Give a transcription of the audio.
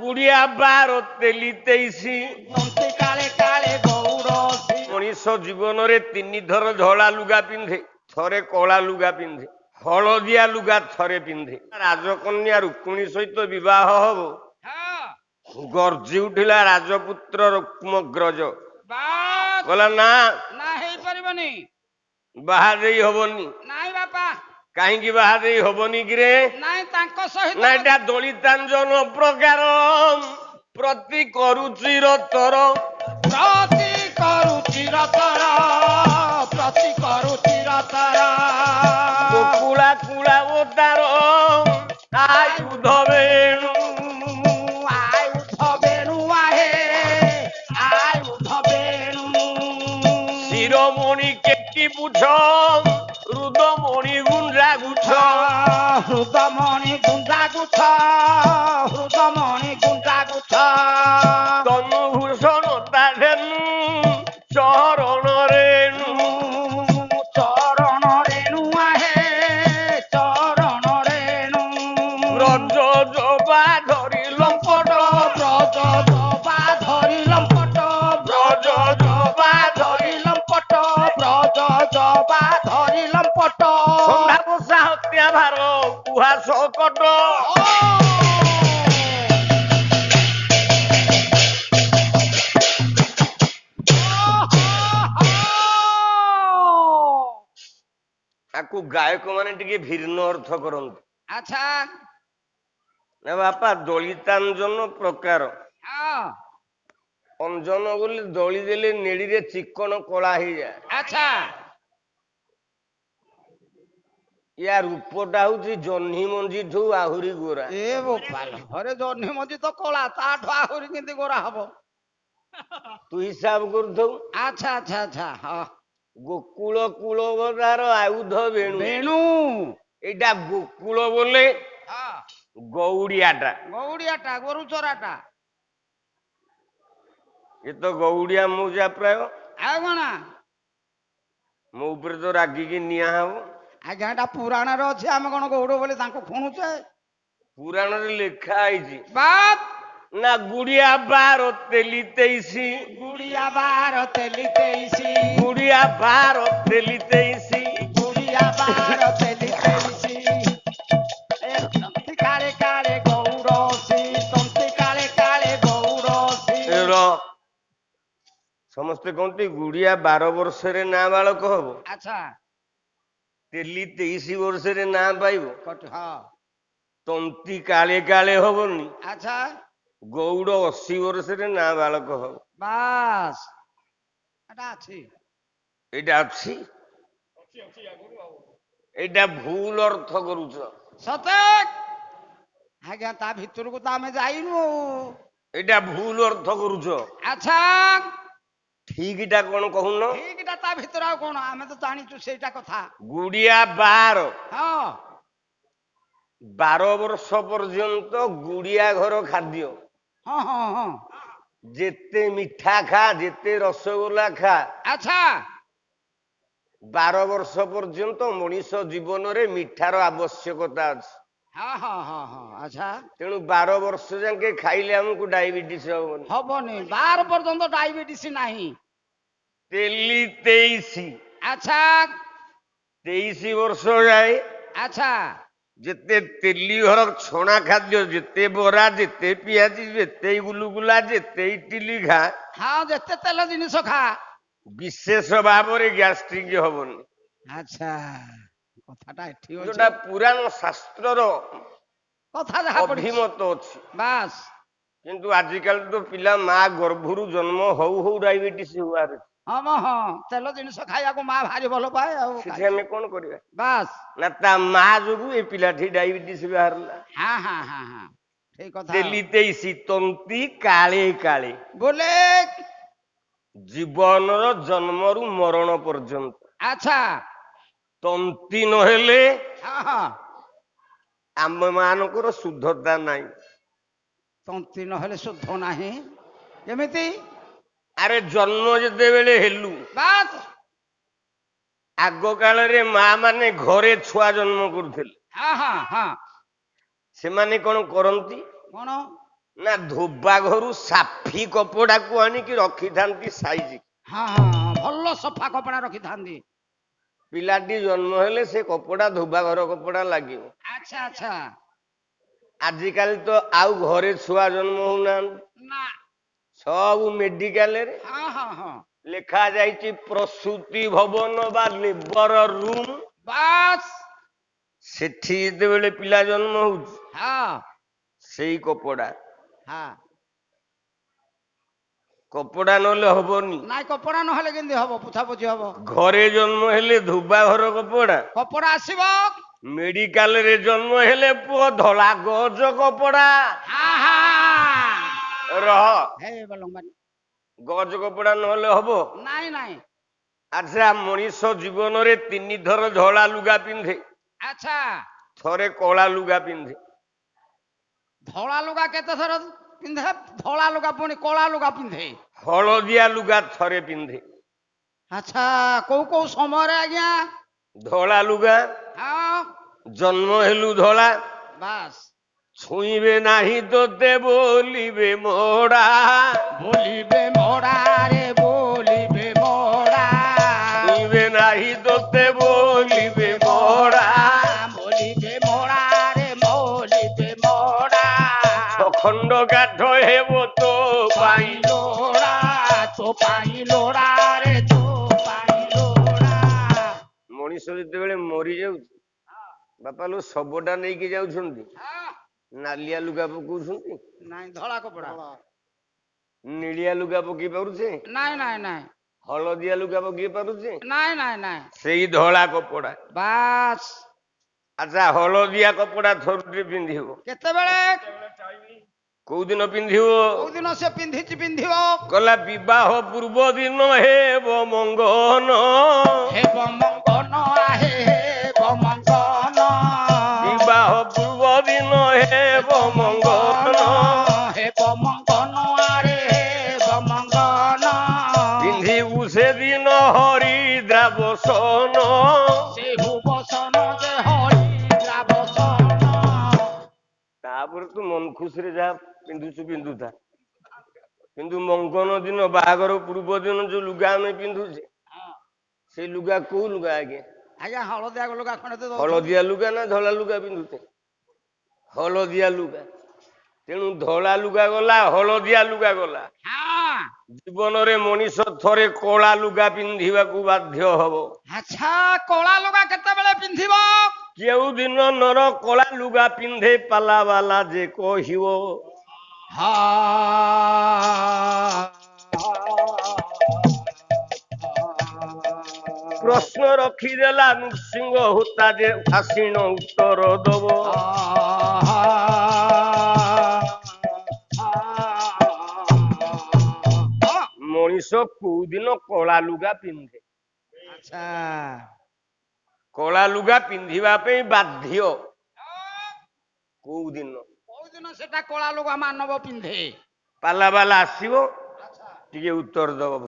गुड़िया 12 तेली 23 काले काले गौरसी मनीष जीवन रे 3 थर धला लुगा पिंधे थरे कला लुगा पिंधे हलदिया लुगा थरे पिंधे राजकन्या रुक्मिणी सहित विवाह हब गर्जी उठिला राजपुत्र रुक्मग्रज कहला ना ना हेई परिबनी बाहा देई हबनी नाई बापा कहीं बाहा देई हबनी कि रे नाई तांको सहित ना एटा दलितांजन प्रकार प्रति करुचि रतर प्रति करुचि रतर गोकुला कुला ओदार आयुध बेणु शिरोमणि केटी पुछ रुदमणि गुंजा गुछ तनुभूषण ताधेनु चरण रेणु ब्रज जबा धरी लंपट ब्रज जबा धरी संधाबसा हत्या भार कुहा सकट ताकू गायक माने टिके भिन्न अर्थ करंतु अच्छा ना बापा दलितांजन प्रकार अंजन बोली दली देले नेड़ी रे चिकन कला ही जाए अच्छा या रूपटा हूँ जह्नी मंजी ठू आहुरी गोरा ए बोपाल अरे जह्नी मंजी तो कला ताठू आहुरी किंती गोरा हबो तू हिसाब कर अच्छा अच्छा अच्छा हाँ गोकुल कुलवतार आयुध वेणु वेणु एटा गोकुल बोले गौड़ियाटा गौड़ियाटा गोरु चोराटा ये तो गौड़िया मौजा प्राय आ गणा मो ऊपर तो रागिकी निया हबो आज्ञा एटा पुराण रे अछि आमे कोन गौड़ बोले तांको खुणुचे पुराण रे लिखा आइछि बात ना गुड़िया 12 तेली 23 गुड़िया 12 तेली 23 गुड़िया 12 तेली 23 गुड़िया 12 तेली 23 तंती काले काले गौरसी तंती काले काले गौरसी समस्ते कहते गुड़िया 12 वर्ष रे ना बालक हबो अच्छा तेली 23 वर्ष रे ना पाइबो कट हां तंती काले काले हबनी अच्छा गौड़ 80 वर्ष रे ना बालक हबो बास एटा अछि एटा अछि एटा भूल अर्थ करूछ सते आज्ञा ता भितर को ता में जाइनु एटा भूल अर्थ करूछ अच्छा ठीक टा कोन कहून ठीक ता ता भितर आ कोन आमे तो जानिचु सेटा कथा गुड़िया 12 हां 12 वर्ष पर्यंत गुड़िया घर खाद्य हां हां हां जेते मिठा खा जेते रसगोला खा अच्छा 12 वर्ष पर्यंत मनीष जीवन रे मिठार आवश्यकता अछि हाँ हाँ हाँ हाँ अच्छा तेणु 12 वर्ष जाके खाइले हमको डायबिटीज हबनी हबनी 12 पर्यंत डायबिटीज नाही तेली 23 अच्छा 23 वर्ष जाए अच्छा जेते तेली घर छणा खाद्य जेते बरा जेते पियाजी जेते गुलुगुला जेते इडली खा हाँ जेते तेल जिनिस खा विशेष भाव रे गैस्ट्रिक हबनी अच्छा कथाटा एठी होय जोटा पुराण शास्त्र रो कथा जहा पड़ी अभिमत अछि बस किंतु आजिकल तो पिला माँ गर्भरु जन्म हऊ हऊ डायबिटीज हुआर हम हाँ तेल जिनिस खाया को माँ भारी भल पाए सेठी हमें कौन करिया बस ना ता माँ जोगु ए पिलाठी डायबिटीज बाहरला हाँ हाँ हाँ हाँ ठीक कथा तेली 23 तंती काले काले बोले जीवन रो जन्मरु मरण पर्यंत अच्छा तंती नहेले हाँ हाँ आम मानकर शुद्धता नाही तंती नहेले शुद्ध नाही केमिति अरे जन्म जेते बेले हेलु बात आग काल रे माँ माने घरे छुआ जन्म करुथिले हाँ हाँ हाँ से माने कोन करंती कौन ନା ଧୋବା ଘରୁ ସାଫି କପଡାକୁ ଆଣିକି ରଖିଥାନ୍ତି ସାଇଜ। ହଁ ହଁ ଭଲ ସଫା କପଡା ରଖିଥାନ୍ତି। ପିଲାଟି ଜନ୍ମ ହେଲେ ସେ କପଡା ଧୋବା ଘର କପଡା ଲାଗିବ। ଆଚ୍ଛା ଆଚ୍ଛା। ଆଜିକାଲି ତ ଆଉ ଘରେ ଛୁଆ ଜନ୍ମ ହଉନାହାନ୍ତି, ନା। ସବୁ ମେଡିକାଲରେ ହଁ ହଁ ହଁ। ଲେଖା ଯାଇଛି ପ୍ରସୂତି ଭବନ ବା ଲେବର ରୁମ୍। ବାସ୍। ସେଠି ଯେତେବେଳେ ପିଲା ଜନ୍ମ ହଉଛି ହଁ ସେଇ କପଡା ହଁ। କପଡା ନହେଲେ ହବନି। ନାଇଁ କପଡା ନହେଲେ କେମିତି ହବ? ପୋଛାପୋଛି ହବ। ଘରେ ଜନ୍ମ ହେଲେ ଧୋବା ଘର କପଡା, କପଡା ଆସିବ। ମେଡିକାଲରେ ଜନ୍ମ ହେଲେ ପୁଅ ଧଳା ଗଜ କପଡା। ହଁ ହଁ। ରହ ହେ ବଲମ୍ବାନୀ। ଗଜ କପଡା ନହେଲେ ହବ? ନାଇଁ ନାଇଁ। ଆଚ୍ଛା, ମଣିଷ ଜୀବନରେ 3 ଥର ଧଳା ଲୁଗା ପିନ୍ଧେ, ଆଚ୍ଛା। ଥରେ କଳା ଲୁଗା ପିନ୍ଧେ। ଧଳା ଲୁଗା କେତେ ଥର ପିନ୍ଧେ? ଧଳା ଲୁଗା ପୁଣି କଳା ଲୁଗା ପିନ୍ଧେ। ହଳଦିଆ ଲୁଗା ଥରେ ପିନ୍ଧେ। ଆଚ୍ଛା, କୋଉ କୋଉ ସମୟରେ ଆଜ୍ଞା? ଧଳା ଲୁଗା ହଁ ଜନ୍ମ ହେଲୁ ଧଳା, ବାସ୍। ଛୁଇଁବେ ନାହିଁ ତୋତେ ବୋଲିବେ ମୋଡା। ବୋଲିବେ ମୋଡା ରେ ବୋଲିବେ ମୋଡା। ଛୁଇଁବେ ନାହିଁ ତୋତେ ବୋଲିବେ ମୋଡା। ବୋଲିବେ ମୋଡା ରେ ବୋଲିବେ ମୋଡା। ଖଣ୍ଡ କାଠ ହେବ ତୋ ପାଇଁ ଲୋଡା, ତୋ ପାଇଁ ଲୋଡା ରେ ତୋ ପାଇଁ ଲୋଡା। ମଣିଷ ଯେତେବେଳେ ମରି ଯାଉଛି, ବାପା ଲୋ ଶବଟା ନେଇକି ଯାଉଛନ୍ତି, ନାଲିଆ ଲୁଗା ପକଉଛନ୍ତି? ନାଇଁ ଧଳା କପଡା। ନୀଳିଆ ଲୁଗା ପକେଇ ପାରୁଛେ? ନାଇଁ ନାଇଁ ନାଇଁ। ହଳଦିଆ ଲୁଗା ପକେଇ ପାରୁଛେ? ନାଇଁ ନାଇଁ ନାଇଁ। ସେଇ ଧଳା କପଡା। ବାସ୍। ଆଚ୍ଛା, ହଳଦିଆ କପଡା ଥରୁଟେ ପିନ୍ଧିବ, କେତେବେଳେ? କୋଉ ଦିନ ପିନ୍ଧିବ? କୋଉ ଦିନ ସେ ପିନ୍ଧିଛି ପିନ୍ଧିବ? କହିଲା ବିବାହ ପୂର୍ବ ଦିନ ହେବ ମଙ୍ଗନ। ହେବ ମଙ୍ଗନ ଆହେ ହେବ ମଙ୍ଗନ। ବିବାହ ପୂର୍ବ ଦିନ ହେବ ମଙ୍ଗନ। ହେବ ମଙ୍ଗନ ଆରେ ହେବ ମଙ୍ଗନ। ପିନ୍ଧିବୁ ସେଦିନ ହରିଦ୍ରାବସନ। ସେହୁ ବସନ ଯେ ହରିଦ୍ରାବସନ। ତାପରେ ତୁ ମନ ଖୁସିରେ ଯାହା ପିନ୍ଧୁଛୁ ପିନ୍ଧୁଥା, କିନ୍ତୁ ମଙ୍ଗନ ଦିନ, ବାହାଘର ପୂର୍ବ ଦିନ ଯୋଉ ଲୁଗା ଆମେ ପିନ୍ଧୁଛେ, ସେଇ ଲୁଗା କୋଉ ଲୁଗା ଆଜ୍ଞା? ଆଜ୍ଞା ହଳଦିଆ ଲୁଗା ଖଣ୍ଡେ ତ ଦଉଛନ୍ତି। ହଳଦିଆ ଲୁଗା ନା ଧଳା ଲୁଗା ପିନ୍ଧୁଛେ? ହଳଦିଆ ଲୁଗା। ତେଣୁ ଧଳା ଲୁଗା ଗଲା, ହଳଦିଆ ଲୁଗା ଗଲା। ହଁ। ଜୀବନରେ ମଣିଷ ଥରେ କଳା ଲୁଗା ପିନ୍ଧିବାକୁ ବାଧ୍ୟ ହବ। ଆଚ୍ଛା, କଳା ଲୁଗା କେତେବେଳେ ପିନ୍ଧିବ? କେଉଁ ଦିନ ନର କଳା ଲୁଗା ପିନ୍ଧେ ପାଲା ବାଲା ଯେ କହିବ। ପ୍ରଶ୍ନ ରଖିଦେଲା ନୃସିଂହ ହୋତା ଯେ ଆସିଣ ଉତ୍ତର ଦବ। ମଣିଷ କୋଉ ଦିନ କଳା ଲୁଗା ପିନ୍ଧେ? ଆଚ୍ଛା। କଳା ଲୁଗା ପିନ୍ଧିବା ପାଇଁ ବାଧ୍ୟ କୋଉ ଦିନ? କୋଉ ଦିନ ସେଟା କଳା ଲୁଗା ମାନବ ପିନ୍ଧେ? ପାଲା ବାଲା ଆସିବ, ଟିକେ ଉତ୍ତର ଦବ।